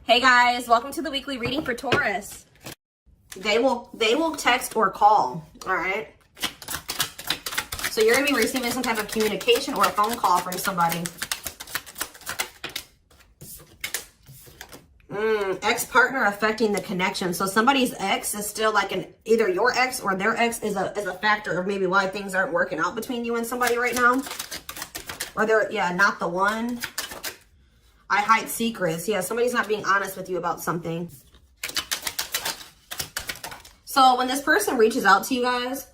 Hey guys, welcome to the weekly reading for Taurus. They will text or call, all right? So you're going to be receiving some type of communication or a phone call from somebody. Ex-partner affecting the connection. So somebody's ex is still like either your ex or their ex is a factor of maybe why things aren't working out between you and somebody right now. Or they're, not the one. I hide secrets. Yeah, somebody's not being honest with you about something. So when this person reaches out to you guys,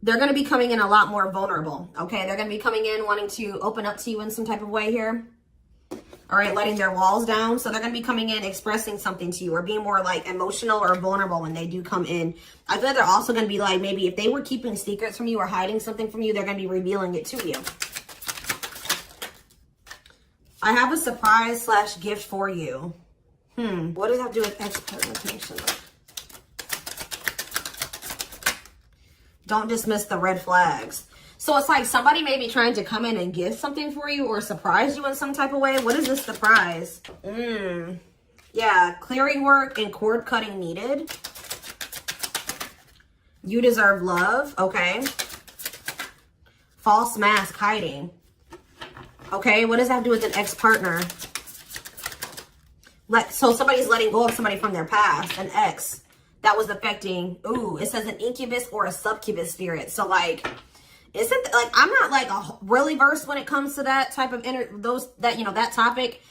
they're going to be coming in a lot more vulnerable, okay? They're going to be coming in wanting to open up to you in some type of way here. All right, letting their walls down. So they're going to be coming in expressing something to you or being more like emotional or vulnerable when they do come in. I feel like they're also going to be like, maybe if they were keeping secrets from you or hiding something from you, they're going to be revealing it to you. I have a surprise / gift for you. What does that have to do with ex-partner connection? Don't dismiss the red flags. So it's like somebody may be trying to come in and give something for you or surprise you in some type of way. What is this surprise? Yeah, clearing work and cord cutting needed. You deserve love. Okay. False mask hiding. Okay, what does that have to do with an ex-partner? So somebody's letting go of somebody from their past, an ex that was affecting. Ooh, it says an incubus or a succubus spirit. So like, isn't like I'm not like really versed when it comes to that type of that topic,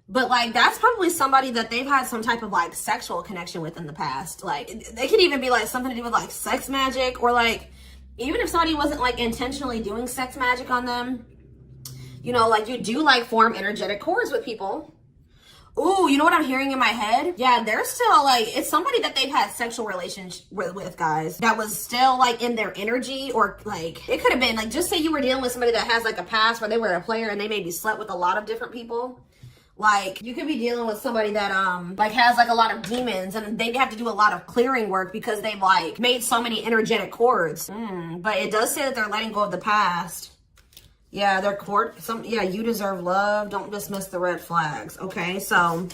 but like that's probably somebody that they've had some type of like sexual connection with in the past. Like they could even be like something to do with like sex magic, or like even if somebody wasn't like intentionally doing sex magic on them. You know, like you do like form energetic cords with people. Ooh, you know what I'm hearing in my head? Yeah, they're still like, it's somebody that they've had sexual relations with, guys. That was still like in their energy, or like, it could have been like, just say you were dealing with somebody that has like a past where they were a player and they maybe slept with a lot of different people. Like you could be dealing with somebody that like has like a lot of demons and they have to do a lot of clearing work because they've like made so many energetic cords. But it does say that they're letting go of the past. Yeah, they're you deserve love. Don't dismiss the red flags. Okay, so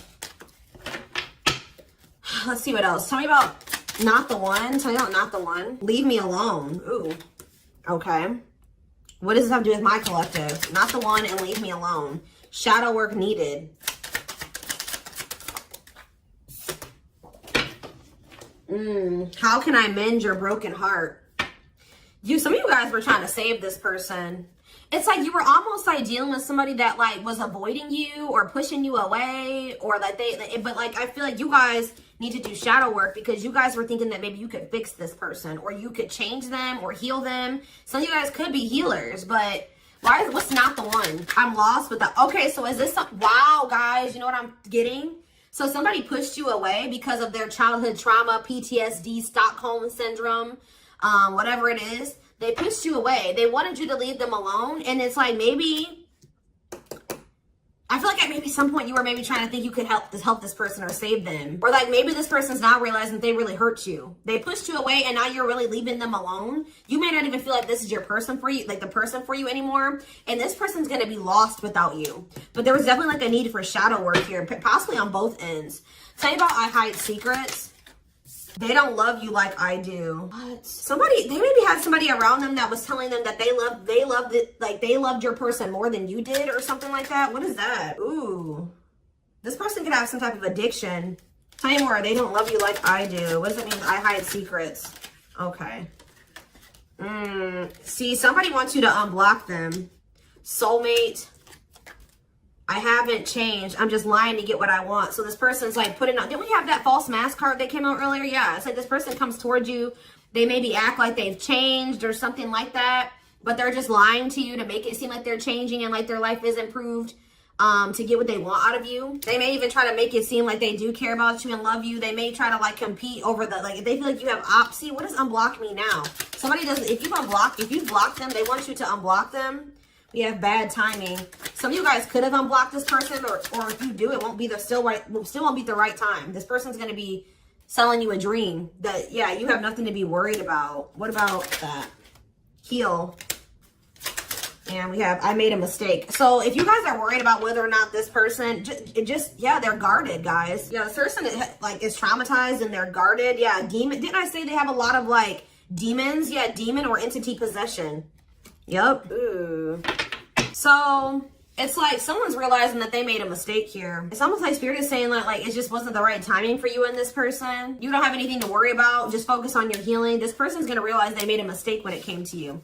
let's see what else. Tell me about not the one. Tell me about not the one. Leave me alone. Ooh, okay. What does this have to do with my collective? Not the one and leave me alone. Shadow work needed. How can I mend your broken heart? Some of you guys were trying to save this person. It's like you were almost like dealing with somebody that like was avoiding you or pushing you away, or like but like I feel like you guys need to do shadow work because you guys were thinking that maybe you could fix this person or you could change them or heal them. Some of you guys could be healers, but what's not the one? I'm lost with that. Okay, so is this wow, guys, you know what I'm getting? So somebody pushed you away because of their childhood trauma, PTSD, Stockholm syndrome, whatever it is. They pushed you away. They wanted you to leave them alone. And it's like maybe, I feel like at maybe some point you were maybe trying to think you could help this person or save them. Or like maybe this person's now realizing that they really hurt you. They pushed you away and now you're really leaving them alone. You may not even feel like this is your person for you, like the person for you anymore. And this person's going to be lost without you. But there was definitely like a need for shadow work here, possibly on both ends. Tell you about I hide secrets. They don't love you like I do. What? They maybe had somebody around them that was telling them that they loved your person more than you did or something like that. What is that? Ooh. This person could have some type of addiction. Tell me more. They don't love you like I do. What does it mean? I hide secrets. Okay. See, somebody wants you to unblock them. Soulmate. I haven't changed. I'm just lying to get what I want. So this person's like putting on. Didn't we have that false mask card that came out earlier? Yeah. It's like this person comes towards you. They maybe act like they've changed or something like that. But they're just lying to you to make it seem like they're changing and like their life is improved to get what they want out of you. They may even try to make it seem like they do care about you and love you. They may try to like compete over if they feel like you have see, what does unblock me now? Somebody doesn't, if you've blocked them, they want you to unblock them. We have bad timing. Some of you guys could have unblocked this person, or if you do, it won't be still won't be the right time. This person's going to be selling you a dream that, yeah, you have nothing to be worried about. What about that? Heal. And we have, I made a mistake. So if you guys are worried about whether or not this person, yeah, they're guarded, guys. Yeah, this person is traumatized and they're guarded. Yeah, demon. Didn't I say they have a lot of like demons? Yeah, demon or entity possession. Yep. Ooh. So it's like someone's realizing that they made a mistake here. It's almost like Spirit is saying that like it just wasn't the right timing for you and this person. You don't have anything to worry about. Just focus on your healing. This person's going to realize they made a mistake when it came to you.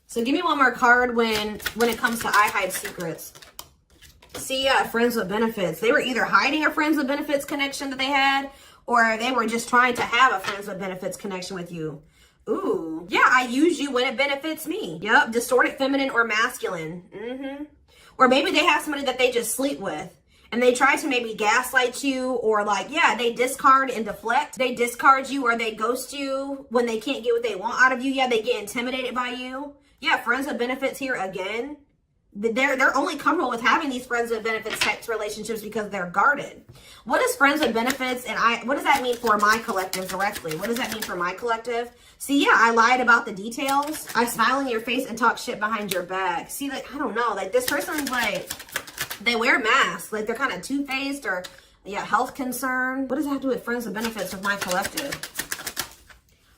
So give me one more card when it comes to I hide secrets. See, friends with benefits. They were either hiding a friends with benefits connection that they had, or they were just trying to have a friends with benefits connection with you. Ooh, yeah, I use you when it benefits me. Yep, distorted feminine or masculine. Or maybe they have somebody that they just sleep with. And they try to maybe gaslight you, or like, yeah, they discard and deflect. They discard you or they ghost you when they can't get what they want out of you. Yeah, they get intimidated by you. Yeah, friends with benefits here again. They're only comfortable with having these friends with benefits type relationships because they're guarded. What is friends with benefits? And what does that mean for my collective directly? What does that mean for my collective? See, yeah, I lied about the details. I smile in your face and talk shit behind your back. See, like, I don't know. Like, this person's like, they wear masks. Like, they're kind of two-faced or, yeah, health concern. What does that have to do with friends with benefits with my collective?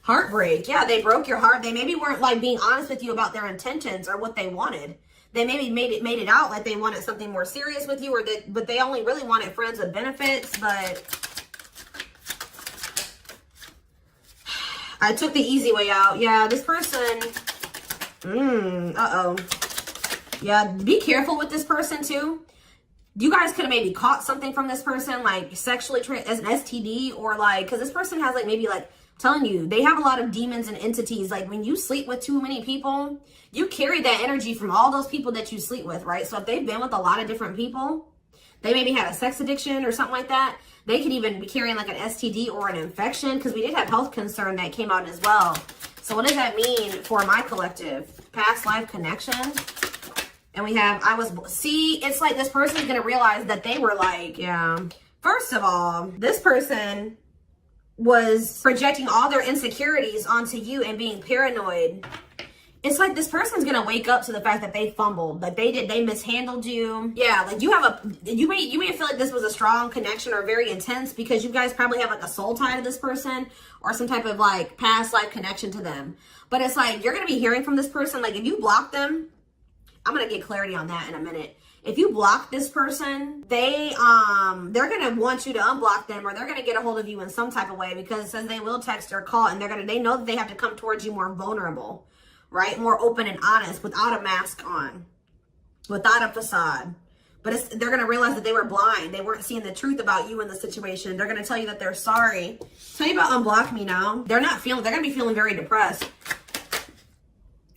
Heartbreak. Yeah, they broke your heart. They maybe weren't like being honest with you about their intentions or what they wanted. They maybe made it out like they wanted something more serious with you, but they only really wanted friends with benefits. But I took the easy way out. Yeah, this person. Yeah, be careful with this person too. You guys could have maybe caught something from this person, like sexually as an STD, or like, because this person has like maybe like, telling you, they have a lot of demons and entities. Like when you sleep with too many people, you carry that energy from all those people that you sleep with, right? So if they've been with a lot of different people, they maybe had a sex addiction or something like that. They could even be carrying like an STD or an infection, because we did have health concern that came out as well. So what does that mean for my collective? Past life connection. And we have, see, it's like this person's going to realize that they were like, yeah. First of all, this person was projecting all their insecurities onto you and being paranoid. It's like this person's gonna wake up to the fact that they fumbled, like they mishandled you. Yeah, like you may feel like this was a strong connection or very intense because you guys probably have like a soul tie to this person or some type of like past life connection to them. But it's like you're gonna be hearing from this person. Like if you block them, I'm gonna get clarity on that in a minute. If you block this person, they're gonna want you to unblock them, or they're gonna get a hold of you in some type of way, because it says they will text or call, and they know that they have to come towards you more vulnerable, right? More open and honest, without a mask on, without a facade. But they're gonna realize that they were blind. They weren't seeing the truth about you in the situation. They're gonna tell you that they're sorry. Tell you about unblock me now. They're gonna be feeling very depressed.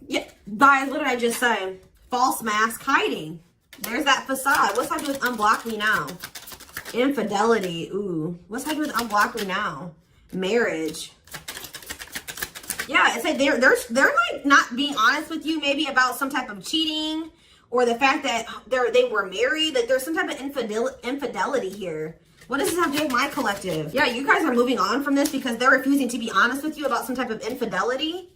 Yeah, guys, what did I just say? False mask hiding. There's that facade. What's that do with unblock me now? Infidelity. Ooh. What's that do with unblock me now? Marriage. Yeah, it's like they're like not being honest with you, maybe about some type of cheating, or the fact that they were married. That there's some type of infidelity here. What does this have to do with my collective? Yeah, you guys are moving on from this because they're refusing to be honest with you about some type of infidelity,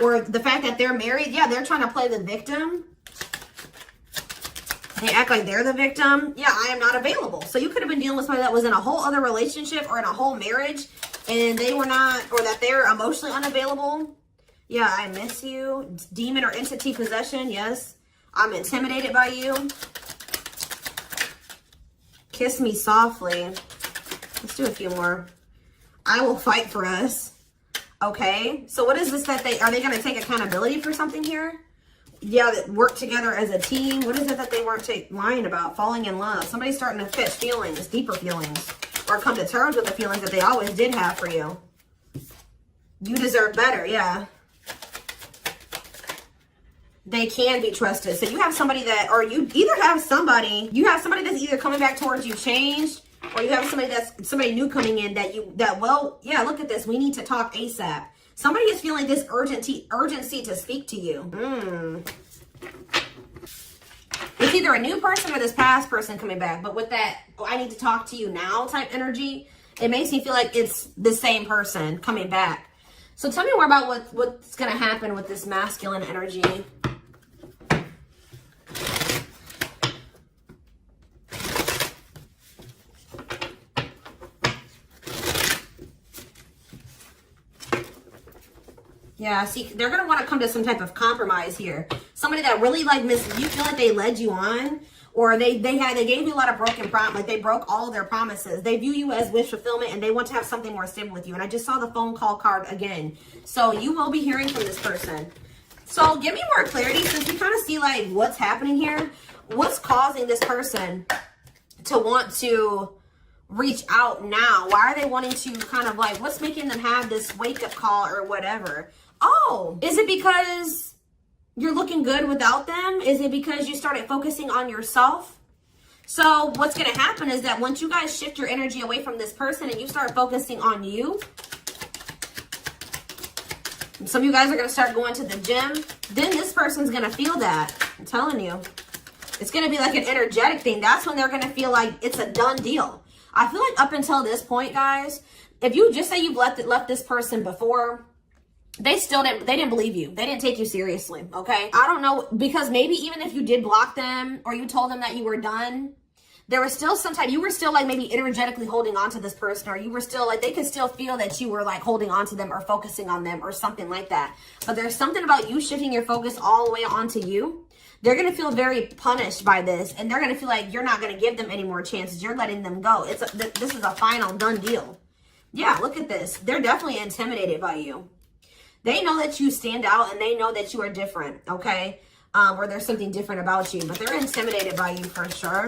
or the fact that they're married. Yeah, they're trying to play the victim. They act like they're the victim. Yeah, I am not available. So you could have been dealing with somebody that was in a whole other relationship or in a whole marriage, and they were not, or that they're emotionally unavailable. Yeah, I miss you. Demon or entity possession. Yes, I'm intimidated by you. Kiss me softly. Let's do a few more. I will fight for us. Okay, so what is this that are they going to take accountability for something here? Yeah, that work together as a team. What is it that they weren't lying about? Falling in love. Somebody's starting to catch feelings, deeper feelings, or come to terms with the feelings that they always did have for you. You deserve better, yeah. They can be trusted. So you have somebody that, or you have somebody that's either coming back towards you changed, or you have somebody new coming in well, yeah, look at this. We need to talk ASAP. Somebody is feeling this urgency to speak to you. It's either a new person or this past person coming back. But with that, I need to talk to you now type energy, it makes me feel like it's the same person coming back. So tell me more about what's going to happen with this masculine energy. Yeah, see, they're going to want to come to some type of compromise here. Somebody that really like you feel like they led you on, or they gave you a lot of broken promise, like they broke all of their promises. They view you as wish fulfillment, and they want to have something more stable with you. And I just saw the phone call card again. So you will be hearing from this person. So give me more clarity, since we kind of see like what's happening here. What's causing this person to want to reach out now? Why are they wanting to kind of like, what's making them have this wake up call or whatever? Oh, is it because you're looking good without them? Is it because you started focusing on yourself? So what's going to happen is that once you guys shift your energy away from this person and you start focusing on you, some of you guys are going to start going to the gym. Then this person's going to feel that. I'm telling you. It's going to be like an energetic thing. That's when they're going to feel like it's a done deal. I feel like up until this point, guys, if you just say you've left this person before, they didn't believe you. They didn't take you seriously, okay? I don't know, because maybe even if you did block them or you told them that you were done, there was still you were still like maybe energetically holding on to this person, or you were still like, they could still feel that you were like holding on to them or focusing on them or something like that. But there's something about you shifting your focus all the way onto you. They're going to feel very punished by this, and they're going to feel like you're not going to give them any more chances. You're letting them go. This is a final done deal. Yeah, look at this. They're definitely intimidated by you. They know that you stand out, and they know that you are different, okay? Or there's something different about you, but they're intimidated by you for sure.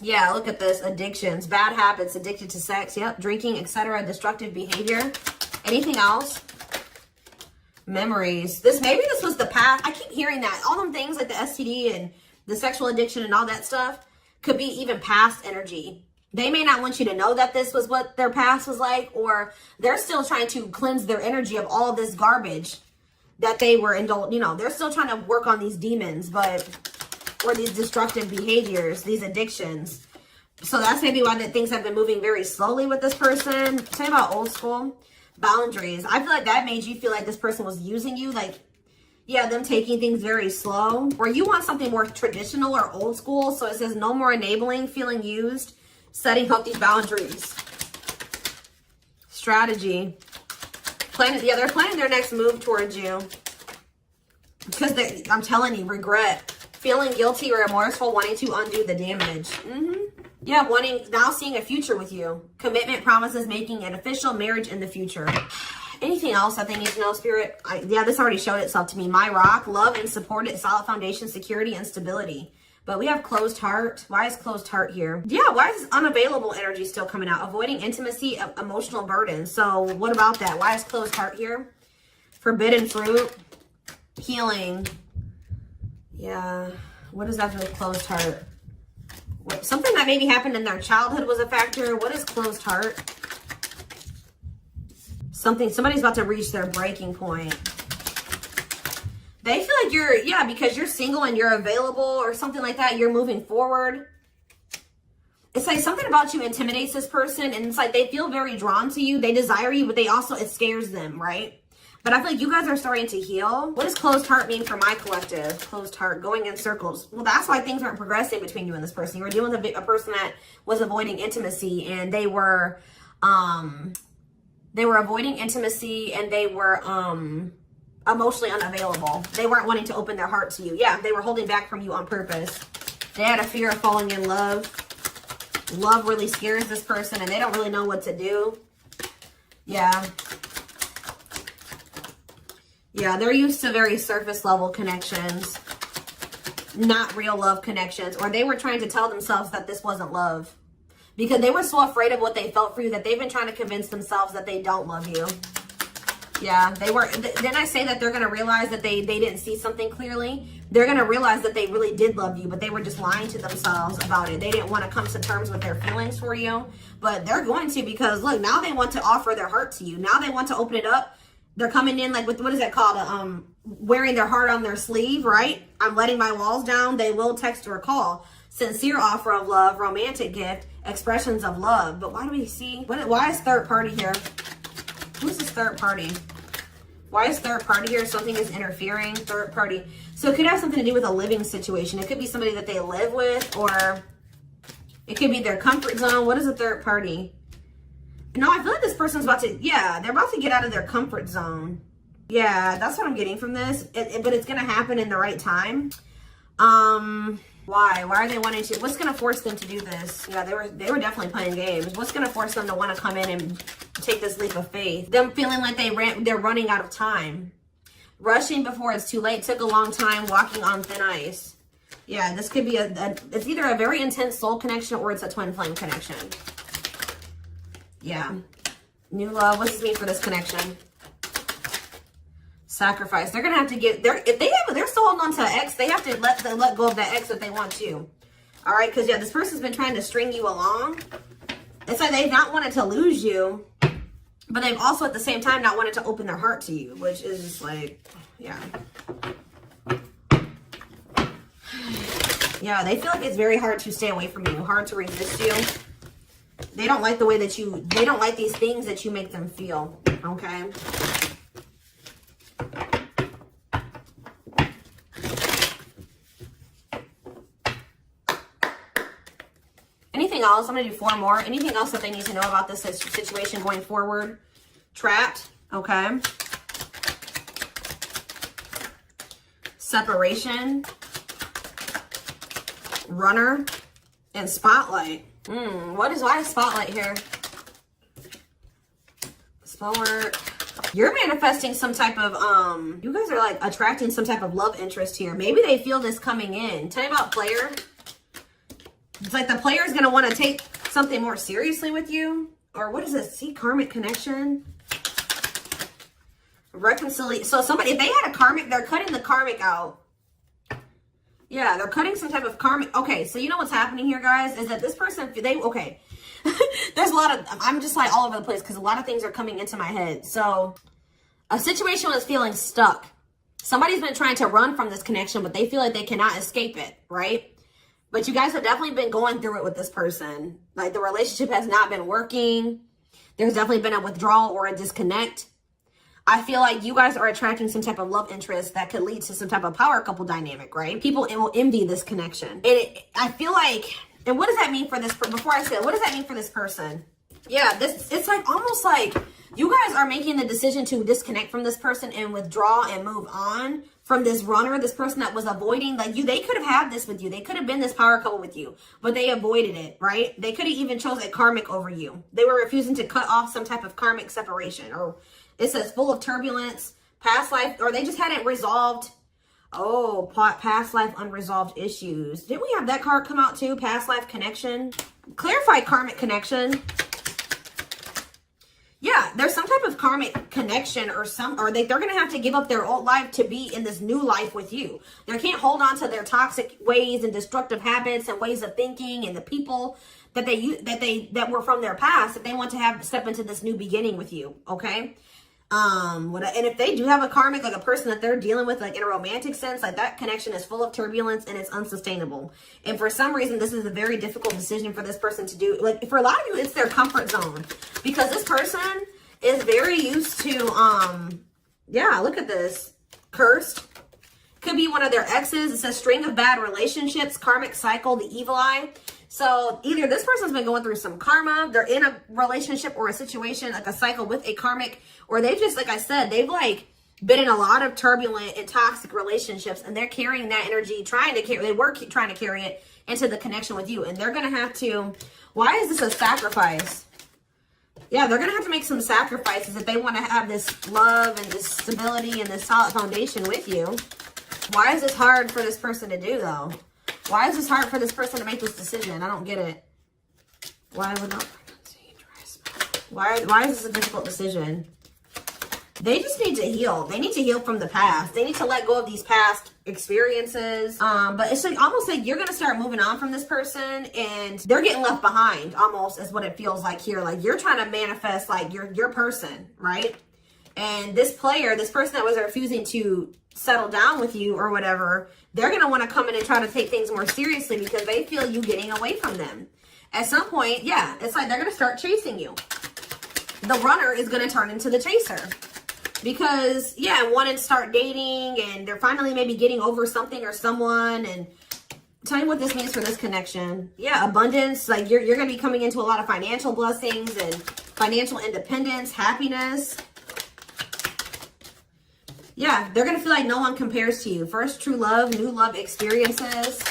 Yeah, look at this. Addictions, bad habits, addicted to sex, yep, drinking, etc., destructive behavior. Anything else? Memories. Maybe this was the past. I keep hearing that. All them things like the STD and the sexual addiction and all that stuff could be even past energy. They may not want you to know that this was what their past was like, or they're still trying to cleanse their energy of all this garbage that they were indulged. You know, they're still trying to work on these demons, or these destructive behaviors, these addictions. So that's maybe why things have been moving very slowly with this person. Tell me about old school boundaries. I feel like that made you feel like this person was using you, like, yeah, them taking things very slow. Or you want something more traditional or old school. So it says no more enabling, feeling used, setting up these boundaries. Strategy. They're planning their next move towards you. Because I'm telling you, regret. Feeling guilty or remorseful, wanting to undo the damage. Yeah, now seeing a future with you. Commitment, promises, making an official marriage in the future. Anything else that they need to know, Spirit? Yeah, this already showed itself to me. My rock, love and support, solid foundation, security, and stability. But we have closed heart. Why is closed heart here? Yeah, why is this unavailable energy still coming out? Avoiding intimacy, emotional burden. So what about that? Why is closed heart here? Forbidden fruit, healing. Yeah, what does that do with closed heart? Something that maybe happened in their childhood was a factor. What is closed heart? Somebody's about to reach their breaking point. They feel like because you're single and you're available or something like that, you're moving forward. It's like something about you intimidates this person, and it's like they feel very drawn to you. They desire you, but it scares them, right? But I feel like you guys are starting to heal. What does closed heart mean for my collective? Closed heart, going in circles. Well, that's why things aren't progressing between you and this person. You were dealing with a person that was avoiding intimacy, and they were avoiding intimacy, and they were emotionally unavailable. They weren't wanting to open their heart to you. Yeah, they were holding back from you on purpose. They had a fear of falling in love. Love really scares this person, and they don't really know what to do. Yeah. Yeah, they're used to very surface level connections, not real love connections. Or they were trying to tell themselves that this wasn't love because they were so afraid of what they felt for you that they've been trying to convince themselves that they don't love you. Yeah, they were. Then I say that they're going to realize that they didn't see something clearly. They're going to realize that they really did love you, but they were just lying to themselves about it. They didn't want to come to terms with their feelings for you, but they're going to, because look, now they want to offer their heart to you. Now they want to open it up. They're coming in like with, what is that called? Wearing their heart on their sleeve, right? I'm letting my walls down. They will text or call. Sincere offer of love, romantic gift, expressions of love. But why do we see? Why is third party here? Who's this third party? Why is third party here? Something is interfering. Third party. So it could have something to do with a living situation. It could be somebody that they live with, or it could be their comfort zone. What is a third party? No, I feel like this person's about to, they're about to get out of their comfort zone. Yeah, that's what I'm getting from this. But it's going to happen in the right time. Why? Why are they wanting to? What's going to force them to do this? Yeah, they were definitely playing games. What's going to force them to want to come in and take this leap of faith? Them feeling like they're running out of time. Rushing before it's too late. Took a long time. Walking on thin ice. Yeah, this could be it's either a very intense soul connection or it's a twin flame connection. Yeah. New love. What does this mean for this connection? Sacrifice. They're gonna have to get if they're still holding on to an ex, they have to let go of that ex if they want to. All right, because yeah, this person's been trying to string you along. It's like they've not wanted to lose you, but they've also at the same time not wanted to open their heart to you, which is just like, yeah. Yeah, they feel like it's very hard to stay away from you, hard to resist you. They don't like the way that they don't like these things that you make them feel, okay? Anything else? I'm going to do 4 more. Anything else that they need to know about this situation going forward? Trapped, okay? Separation. Runner. And spotlight. Why is spotlight here? Spell work. You're manifesting some type of, you guys are like attracting some type of love interest here. Maybe they feel this coming in. Tell me about player. It's like the player is going to want to take something more seriously with you. Or what is this? See, karmic connection. Reconciliation. So somebody, if they had a karmic, they're cutting the karmic out. Yeah, they're cutting some type of karmic. Okay, so you know what's happening here, guys, is that this person, okay. There's a lot of, I'm just like all over the place because a lot of things are coming into my head. So a situation was feeling stuck. Somebody's been trying to run from this connection, but they feel like they cannot escape it, right? But you guys have definitely been going through it with this person. Like the relationship has not been working. There's definitely been a withdrawal or a disconnect. I feel like you guys are attracting some type of love interest that could lead to some type of power couple dynamic, right? People will envy this connection. I feel like, and what does that mean for this, before I say it, what does that mean for this person? Yeah, it's like almost like you guys are making the decision to disconnect from this person and withdraw and move on from this runner, this person that was avoiding, like they could have had this with you. They could have been this power couple with you, but they avoided it, right? They could have even chose a karmic over you. They were refusing to cut off some type of karmic separation, or it says full of turbulence, past life, or they just hadn't resolved. Oh, past life unresolved issues. Didn't we have that card come out too? Past life connection. Clarify karmic connection. Yeah, there's some type of karmic connection or they're going to have to give up their old life to be in this new life with you. They can't hold on to their toxic ways and destructive habits and ways of thinking and the people that were from their past if they want to step into this new beginning with you, okay? And if they do have a karmic, like a person that they're dealing with, like in a romantic sense, like that connection is full of turbulence and it's unsustainable. And for some reason, this is a very difficult decision for this person to do. Like for a lot of you, it's their comfort zone because this person is very used to, yeah, look at this. Cursed. Could be one of their exes. It says string of bad relationships, karmic cycle, the evil eye. So either this person's been going through some karma, they're in a relationship or a situation, like a cycle with a karmic, or they just, like I said, they've like been in a lot of turbulent and toxic relationships and they're carrying that energy, trying to carry it into the connection with you. And they're going to have to, why is this a sacrifice? Yeah, they're going to have to make some sacrifices if they want to have this love and this stability and this solid foundation with you. Why is this hard for this person to do though? Why is this hard for this person to make this decision? I don't get it. Why is this a difficult decision? They just need to heal. They need to heal from the past. They need to let go of these past experiences. But it's like almost like you're going to start moving on from this person and they're getting left behind almost is what it feels like here. Like you're trying to manifest like your person, right? And this person that was refusing to settle down with you or whatever, they're going to want to come in and try to take things more seriously because they feel you getting away from them. At some point, yeah, it's like they're going to start chasing you. The runner is going to turn into the chaser because, yeah, wanting to start dating and they're finally maybe getting over something or someone. And tell me what this means for this connection. Yeah, abundance. Like you're going to be coming into a lot of financial blessings and financial independence, happiness. Yeah, they're going to feel like no one compares to you. First true love, new love experiences.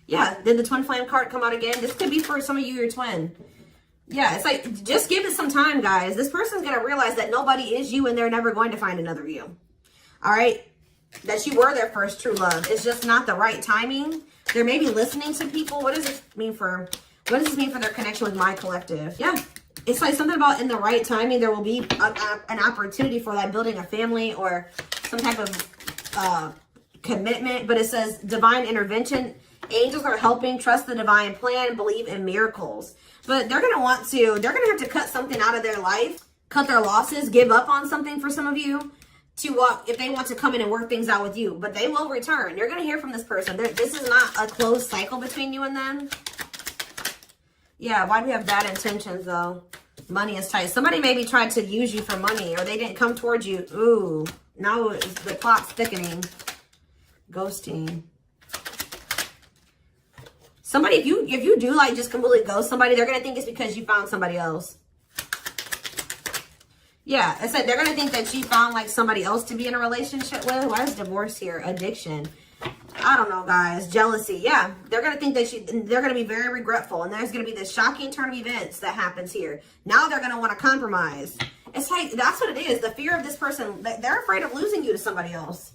Yeah, then the twin flame card come out again. This could be for some of you, your twin. Yeah, it's like, just give it some time, guys. This person's going to realize that nobody is you and they're never going to find another you. All right? That you were their first true love. It's just not the right timing. They're maybe listening to people. What does this mean for their connection with my collective? Yeah. It's like something about in the right timing, there will be an opportunity for like building a family or some type of commitment. But it says divine intervention. Angels are helping. Trust the divine plan. Believe in miracles. But they're going to have to cut something out of their life, cut their losses, give up on something for some of you if they want to come in and work things out with you. But they will return. You're going to hear from this person. This is not a closed cycle between you and them. Yeah, why do we have bad intentions, though? Money is tight. Somebody maybe tried to use you for money, or they didn't come towards you. Ooh, now the plot's thickening. Ghosting. Somebody, if you do like just completely ghost somebody, they're going to think it's because you found somebody else. Yeah, I said they're going to think that you found like somebody else to be in a relationship with. Why is divorce here? Addiction. I don't know, guys. Jealousy. Yeah, they're going to think that they're going to be very regretful. And there's going to be this shocking turn of events that happens here. Now they're going to want to compromise. It's like, that's what it is. The fear of this person, they're afraid of losing you to somebody else.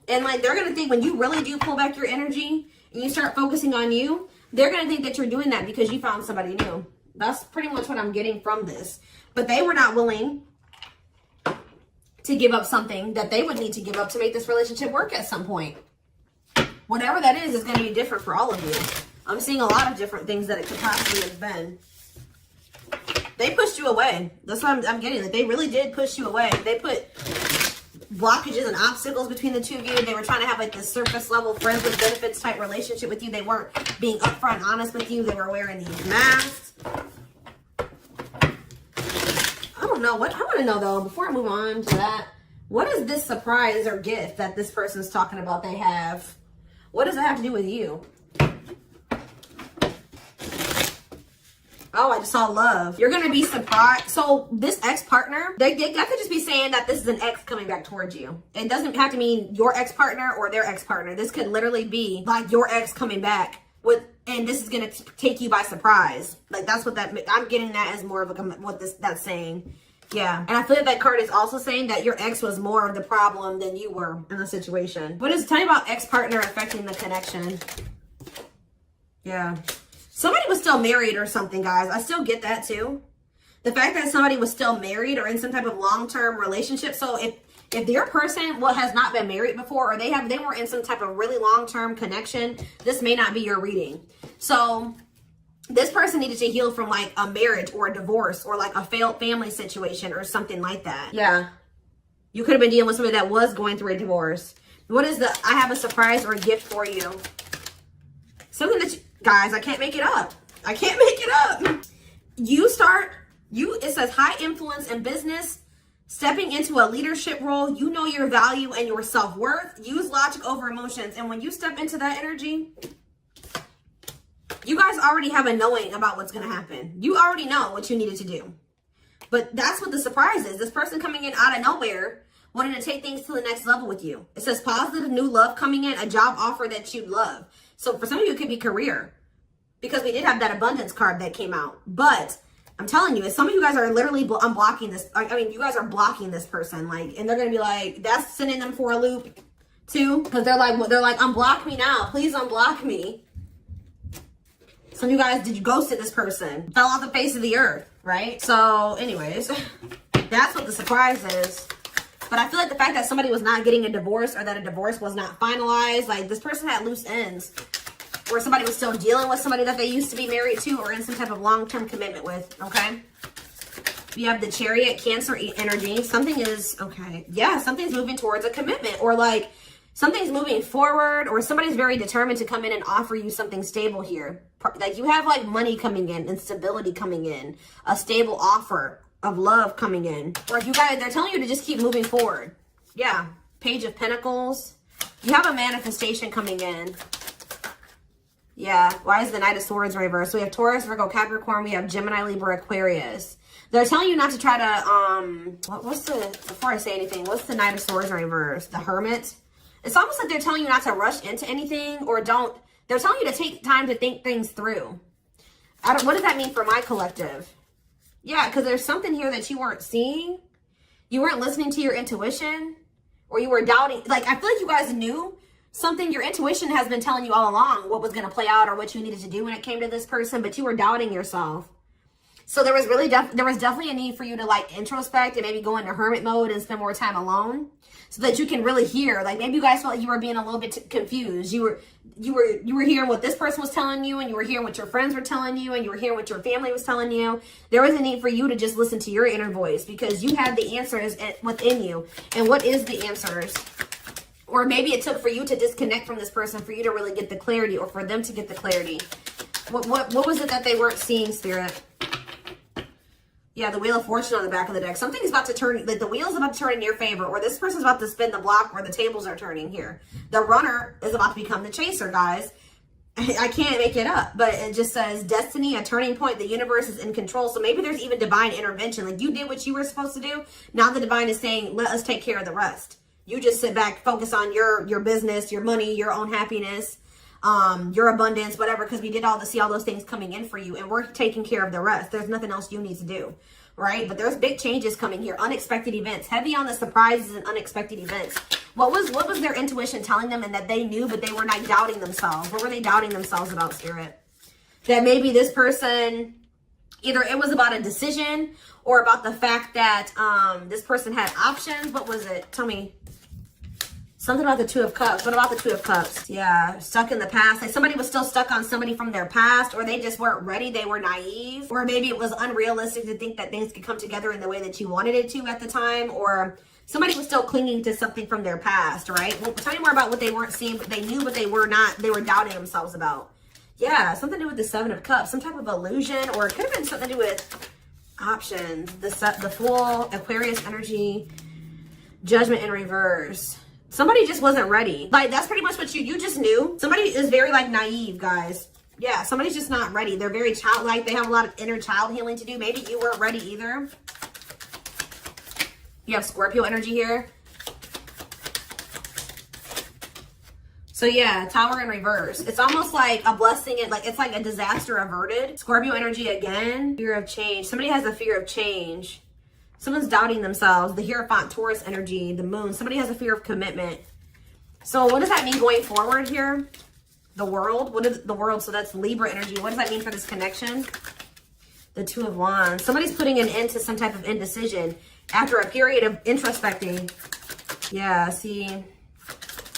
And like, they're going to think when you really do pull back your energy and you start focusing on you, they're going to think that you're doing that because you found somebody new. That's pretty much what I'm getting from this. But they were not willing to give up something that they would need to give up to make this relationship work at some point. Whatever that is going to be different for all of you. I'm seeing a lot of different things that it could possibly have been. They pushed you away. That's what I'm getting. That they really did push you away. They put blockages and obstacles between the two of you. They were trying to have like this surface level friends with benefits type relationship with you. They weren't being upfront and honest with you. They were wearing these masks. I don't know. What I want to know, though, before I move on to that, what is this surprise or gift that this person's talking about they have? What does it have to do with you? Oh, I just saw love. You're going to be surprised. So this ex-partner, they could just be saying that this is an ex coming back towards you. It doesn't have to mean your ex-partner or their ex-partner. This could literally be like your ex coming back and this is going to take you by surprise. Like that's what I'm getting that as more of that's saying. Yeah. And I feel like that card is also saying that your ex was more of the problem than you were in the situation. What is it telling about ex-partner affecting the connection? Yeah. Somebody was still married or something, guys. I still get that too. The fact that somebody was still married or in some type of long-term relationship. So if your person has not been married before or they were in some type of really long-term connection, this may not be your reading. So this person needed to heal from like a marriage or a divorce or like a failed family situation or something like that. Yeah. You could have been dealing with somebody that was going through a divorce. What is I have a surprise or a gift for you. Something that guys, I can't make it up. I can't make it up. It says high influence in business, stepping into a leadership role. You know your value and your self-worth. Use logic over emotions. And when you step into that energy, you guys already have a knowing about what's going to happen. You already know what you needed to do. But that's what the surprise is. This person coming in out of nowhere, wanting to take things to the next level with you. It says positive new love coming in, a job offer that you love. So for some of you, it could be career. Because we did have that abundance card that came out. But I'm telling you, some of you guys are literally unblocking this. I mean, you guys are blocking this person. Like, and they're going to be like, that's sending them for a loop too. Because they're like, unblock me now. Please unblock me. Some of you guys, did you ghosted this person? Fell off the face of the earth, right? So anyways, that's what the surprise is. But I feel like the fact that somebody was not getting a divorce or that a divorce was not finalized, like this person had loose ends. Or somebody was still dealing with somebody that they used to be married to or in some type of long-term commitment with, okay? You have the Chariot, Cancer energy. Something is, okay, yeah, something's moving towards a commitment or like something's moving forward or somebody's very determined to come in and offer you something stable here. Like you have like money coming in and stability coming in, a stable offer of love coming in. Or if you guys, they're telling you to just keep moving forward. Yeah, Page of Pentacles. You have a manifestation coming in. Yeah, why is the Knight of Swords reversed? We have Taurus, Virgo, Capricorn. We have Gemini, Libra, Aquarius. They're telling you not to try to, before I say anything, what's the Knight of Swords reversed? The Hermit? It's almost like they're telling you not to rush into anything, or they're telling you to take time to think things through. What does that mean for my collective? Yeah, because there's something here that you weren't seeing. You weren't listening to your intuition, or you were doubting. Like, I feel like you guys knew something. Your intuition has been telling you all along what was going to play out or what you needed to do when it came to this person, but you were doubting yourself. So there was definitely a need for you to like introspect and maybe go into hermit mode and spend more time alone so that you can really hear. Like, maybe you guys felt like you were being a little bit confused. You were hearing what this person was telling you, and you were hearing what your friends were telling you, and you were hearing what your family was telling you. There was a need for you to just listen to your inner voice, because you had the answers within you. And what is the answers? Or maybe it took for you to disconnect from this person for you to really get the clarity, or for them to get the clarity. What was it that they weren't seeing, Spirit? Yeah, the Wheel of Fortune on the back of the deck. Something's about to turn, like the wheel's about to turn in your favor, or this person's about to spin the block, or the tables are turning here. The runner is about to become the chaser, guys. I can't make it up, but it just says destiny, a turning point. The universe is in control. So maybe there's even divine intervention. Like, you did what you were supposed to do. Now the divine is saying, let us take care of the rest. You just sit back, focus on your business, your money, your own happiness, your abundance, whatever, because we did see all those things coming in for you, and we're taking care of the rest. There's nothing else you need to do, right? But there's big changes coming here, unexpected events, heavy on the surprises and unexpected events. What was their intuition telling them, and that they knew, but they were not doubting themselves? What were they doubting themselves about, Spirit? That maybe this person, either it was about a decision or about the fact that this person had options. What was it? Tell me. Something about the Two of Cups. What about the Two of Cups? Yeah, stuck in the past. Like, somebody was still stuck on somebody from their past, or they just weren't ready. They were naive, or maybe it was unrealistic to think that things could come together in the way that you wanted it to at the time, or somebody was still clinging to something from their past, right? Well, tell me more about what they weren't seeing, but they knew, but they were not. They were doubting themselves about. Yeah, something to do with the Seven of Cups. Some type of illusion, or it could have been something to do with options. The Fool, Aquarius energy, Judgment in reverse. Somebody just wasn't ready. Like, that's pretty much what you just knew. Somebody is very, like, naive, guys. Yeah, somebody's just not ready. They're very childlike. They have a lot of inner child healing to do. Maybe you weren't ready either. You have Scorpio energy here. So, yeah, Tower in reverse. It's almost like a blessing. It's like a disaster averted. Scorpio energy again. Fear of change. Somebody has a fear of change. Someone's doubting themselves. The Hierophant, Taurus energy, the moon. Somebody has a fear of commitment. So what does that mean going forward here? The world. What is the world? So that's Libra energy. What does that mean for this connection? The Two of Wands. Somebody's putting an end to some type of indecision after a period of introspecting. Yeah, see.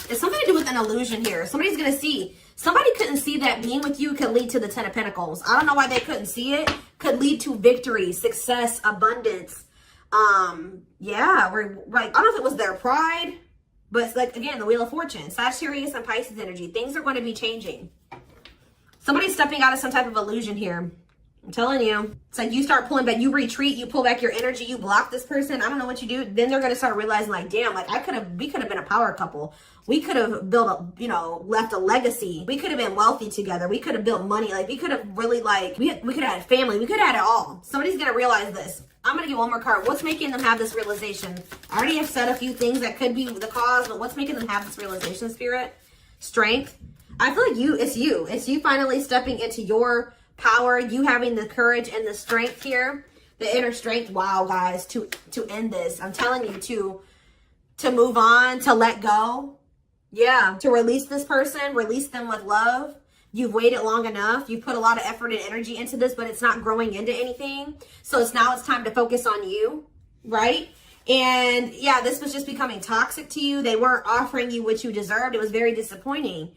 It's something to do with an illusion here. Somebody's going to see. Somebody couldn't see that being with you could lead to the Ten of Pentacles. I don't know why they couldn't see it. Could lead to victory, success, abundance. Yeah, we're like, I don't know if it was their pride, but it's like, again, the Wheel of Fortune, Sagittarius and Pisces energy. Things are going to be changing. Somebody's stepping out of some type of illusion here. I'm telling you. It's like you start pulling back, you retreat, you pull back your energy, you block this person. I don't know what you do. Then they're going to start realizing, like, damn, like we could have been a power couple. We could have built left a legacy. We could have been wealthy together. We could have built money. Like, we could have really, like, we could have had family. We could have had it all. Somebody's going to realize this. I'm going to get one more card. What's making them have this realization? I already have said a few things that could be the cause, but what's making them have this realization, Spirit? Strength. I feel like it's you. It's you finally stepping into your power. You having the courage and the strength here. The inner strength. Wow, guys, to end this. I'm telling you, to move on, to let go. Yeah, to release this person, release them with love. You've waited long enough. You've put a lot of effort and energy into this, but it's not growing into anything. So it's time to focus on you, right? And yeah, this was just becoming toxic to you. They weren't offering you what you deserved. It was very disappointing.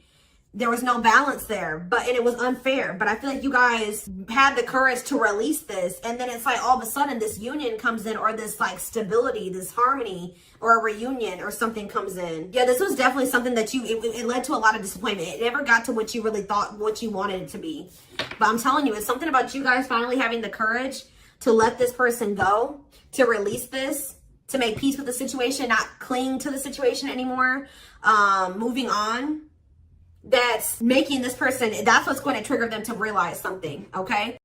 There was no balance there, and it was unfair. But I feel like you guys had the courage to release this. And then it's like all of a sudden this union comes in, or this like stability, this harmony, or a reunion or something comes in. Yeah, this was definitely something that it led to a lot of disappointment. It never got to what you really thought, what you wanted it to be. But I'm telling you, it's something about you guys finally having the courage to let this person go, to release this, to make peace with the situation, not cling to the situation anymore, moving on. that's making this person, that's what's going to trigger them to realize something, okay?